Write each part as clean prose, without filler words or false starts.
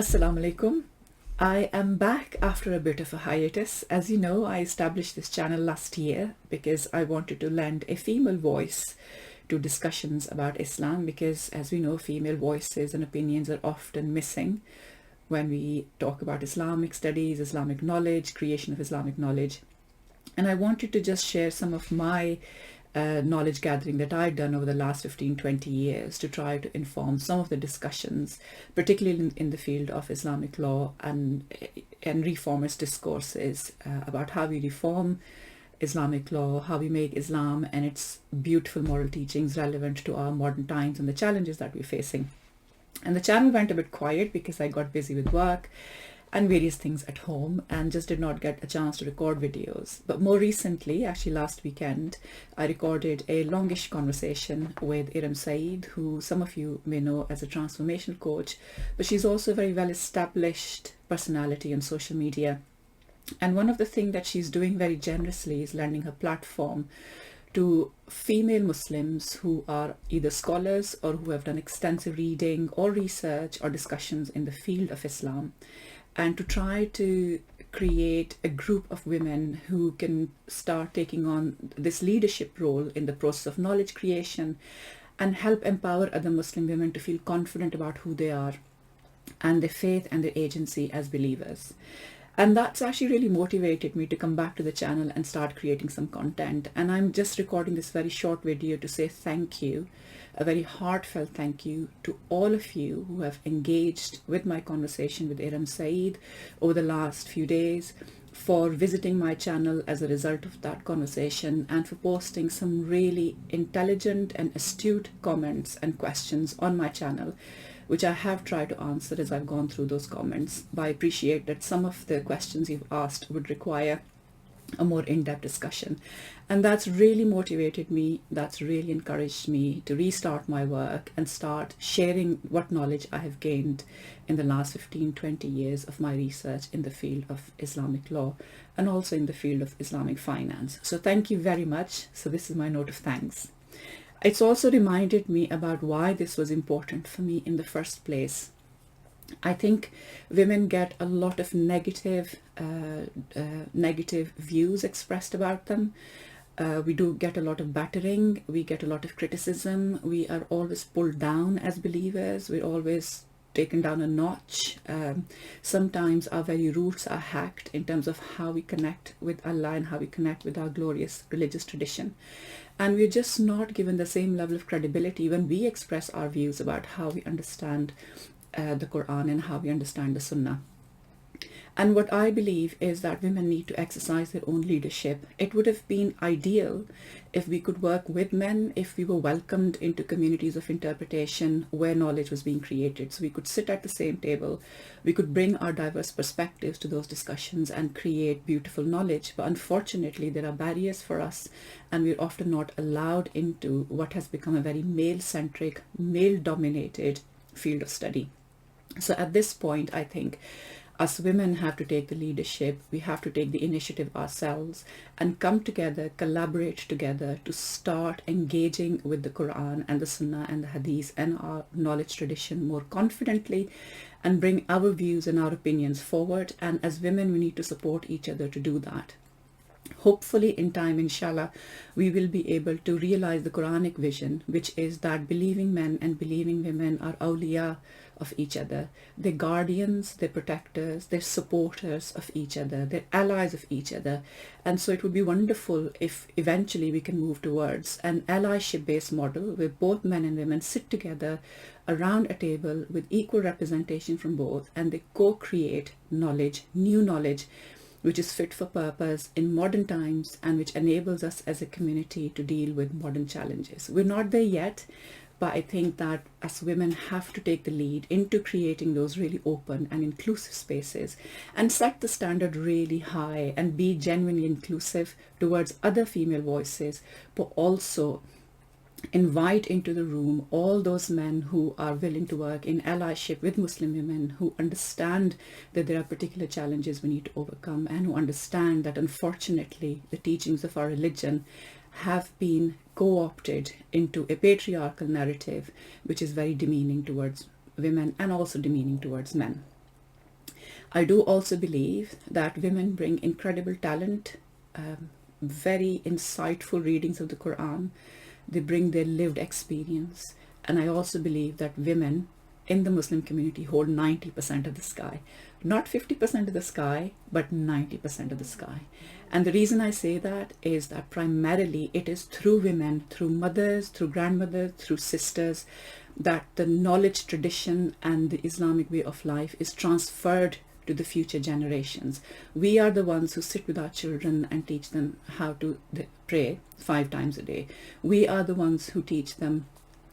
Assalamu alaikum. I am back after a bit of a hiatus. As you know, I established this channel last year because I wanted to lend a female voice to discussions about Islam, because as we know, female voices and opinions are often missing when we talk about Islamic studies, Islamic knowledge, creation of Islamic knowledge. And I wanted to just share some of my knowledge gathering that I've done over the last 15-20 years to try to inform some of the discussions, particularly in the field of Islamic law and reformist discourses about how we reform Islamic law, how we make Islam and its beautiful moral teachings relevant to our modern times and the challenges that we're facing. And the channel went a bit quiet because I got busy with work and various things at home and just did not get a chance to record videos. But more recently, actually last weekend, I recorded a longish conversation with Eram, who some of you may know as a transformational coach, but she's also a very well-established personality on social media. And one of the things that she's doing very generously is lending her platform to female Muslims who are either scholars or who have done extensive reading or research or discussions in the field of Islam, and to try to create a group of women who can start taking on this leadership role in the process of knowledge creation and help empower other Muslim women to feel confident about who they are and their faith and their agency as believers. And that's actually really motivated me to come back to the channel and start creating some content. And I'm just recording this very short video to say thank you, a very heartfelt thank you to all of you who have engaged with my conversation with Eram over the last few days, for visiting my channel as a result of that conversation, and for posting some really intelligent and astute comments and questions on my channel, which I have tried to answer as I've gone through those comments. But I appreciate that some of the questions you've asked would require a more in-depth discussion. And that's really motivated me, that's really encouraged me to restart my work and start sharing what knowledge I have gained in the last 15-20 years of my research in the field of Islamic law and also in the field of Islamic finance. So thank you very much. So this is my note of thanks. It's also reminded me about why this was important for me in the first place. I think women get a lot of negative views expressed about them. We do get a lot of battering, we get a lot of criticism, we are always pulled down as believers, we're always taken down a notch. Sometimes our very roots are hacked in terms of how we connect with Allah and how we connect with our glorious religious tradition. And we're just not given the same level of credibility when we express our views about how we understand the Quran and how we understand the Sunnah. And what I believe is that women need to exercise their own leadership. It would have been ideal if we could work with men, if we were welcomed into communities of interpretation where knowledge was being created. So we could sit at the same table, we could bring our diverse perspectives to those discussions and create beautiful knowledge. But unfortunately, there are barriers for us, and we're often not allowed into what has become a very male-centric, male-dominated field of study. So at this point, I think us women have to take the leadership, we have to take the initiative ourselves and come together, collaborate together to start engaging with the Quran and the Sunnah and the Hadith and our knowledge tradition more confidently and bring our views and our opinions forward. And as women, we need to support each other to do that. Hopefully in time, inshallah, we will be able to realize the Quranic vision, which is that believing men and believing women are awliya of each other. They're guardians, they're protectors, they're supporters of each other, they're allies of each other. And so it would be wonderful if eventually we can move towards an allyship-based model where both men and women sit together around a table with equal representation from both, and they co-create knowledge, new knowledge, which is fit for purpose in modern times and which enables us as a community to deal with modern challenges. We're not there yet, but I think that as women have to take the lead into creating those really open and inclusive spaces and set the standard really high and be genuinely inclusive towards other female voices, but also invite into the room all those men who are willing to work in allyship with Muslim women, who understand that there are particular challenges we need to overcome, and who understand that unfortunately the teachings of our religion have been co-opted into a patriarchal narrative which is very demeaning towards women and also demeaning towards men. I do also believe that women bring incredible talent, very insightful readings of the Quran. They bring their lived experience. And I also believe that women in the Muslim community hold 90% of the sky. Not 50% of the sky, but 90% of the sky. And the reason I say that is that primarily it is through women, through mothers, through grandmothers, through sisters, that the knowledge, tradition, and the Islamic way of life is transferred to the future generations. We are the ones who sit with our children and teach them how to pray 5 times a day. We are the ones who teach them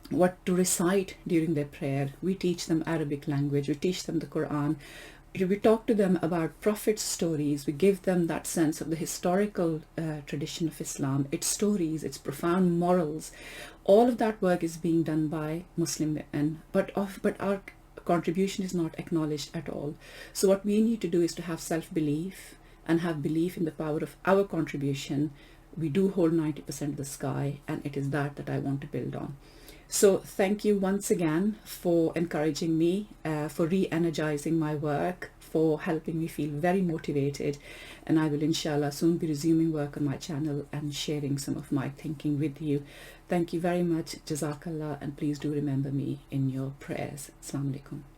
what to recite during their prayer. We teach them Arabic language. We teach them the Quran. We talk to them about prophets' stories. We give them that sense of the historical tradition of Islam, its stories, its profound morals. All of that work is being done by Muslim women, but our contribution is not acknowledged at all. So what we need to do is to have self-belief and have belief in the power of our contribution. We do hold 90% of the sky, and it is that I want to build on. So thank you once again for encouraging me, for re-energizing my work, for helping me feel very motivated. And I will inshallah soon be resuming work on my channel and sharing some of my thinking with you. Thank you very much. Jazakallah, and please do remember me in your prayers. Assalamu alaikum.